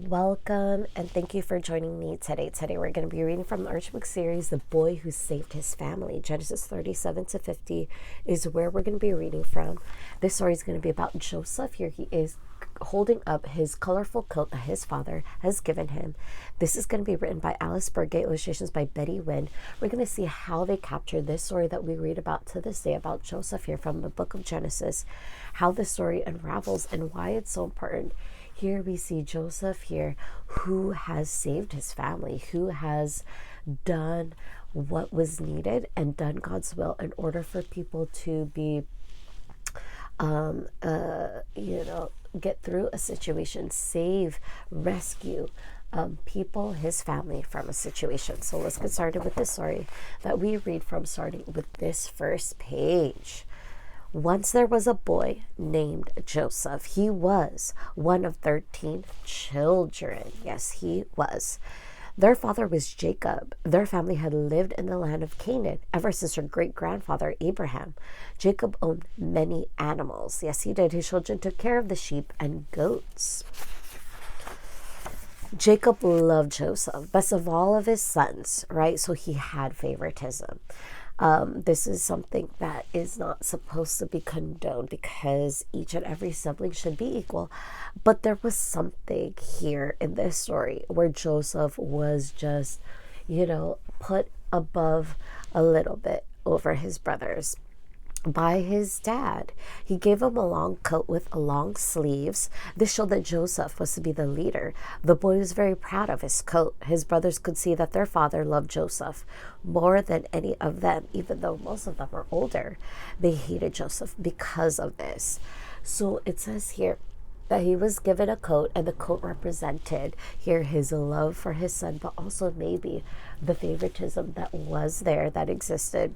Welcome and thank you for joining me today. Today we're going to be reading from the Archbook series, The Boy Who Saved His Family. Genesis 37 to 50 is where we're going to be reading from. This story is going to be about Joseph. Here he is holding up his colorful coat that his father has given him. This is going to be written by Alice Burgate, illustrations by Betty Wynn. We're going to see how they captured this story that we read about to this day about Joseph here from the book of Genesis, how the story unravels and why it's so important. Here we see Joseph here who has saved his family, who has done what was needed and done God's will in order for people to be, get through a situation, save, rescue people, his family from a situation. So let's get started with this story that we read from, starting with this first page. Once there was a boy named Joseph. He was one of 13 children. Yes, he was. Their father was Jacob. Their family had lived in the land of Canaan ever since their great-grandfather Abraham. Jacob owned many animals. Yes, he did. His children took care of the sheep and goats. Jacob loved Joseph, best of all of his sons, right? So he had favoritism. This is something that is not supposed to be condoned because each and every sibling should be equal. But there was something here in this story where Joseph was just, put above a little bit over his brothers by his dad. He gave him a long coat with long sleeves. This showed that Joseph was to be the leader. The boy was very proud of his coat. His brothers could see that their father loved Joseph more than any of them, even though most of them were older. They hated Joseph because of this. So it says here that he was given a coat, and the coat represented here his love for his son, but also maybe the favoritism that was there, that existed,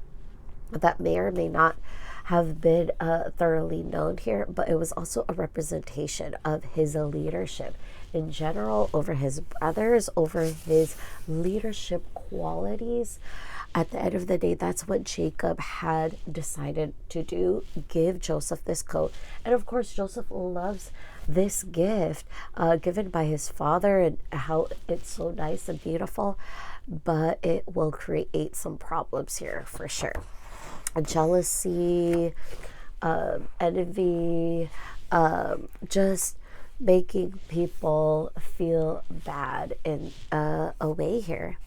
that may or may not have been thoroughly known here, but it was also a representation of his leadership in general over his brothers, over his leadership qualities. At the end of the day, that's what Jacob had decided to do, give Joseph this coat. And of course, Joseph loves this gift given by his father and how it's so nice and beautiful, but it will create some problems here for sure. Jealousy, envy, just making people feel bad in a way here.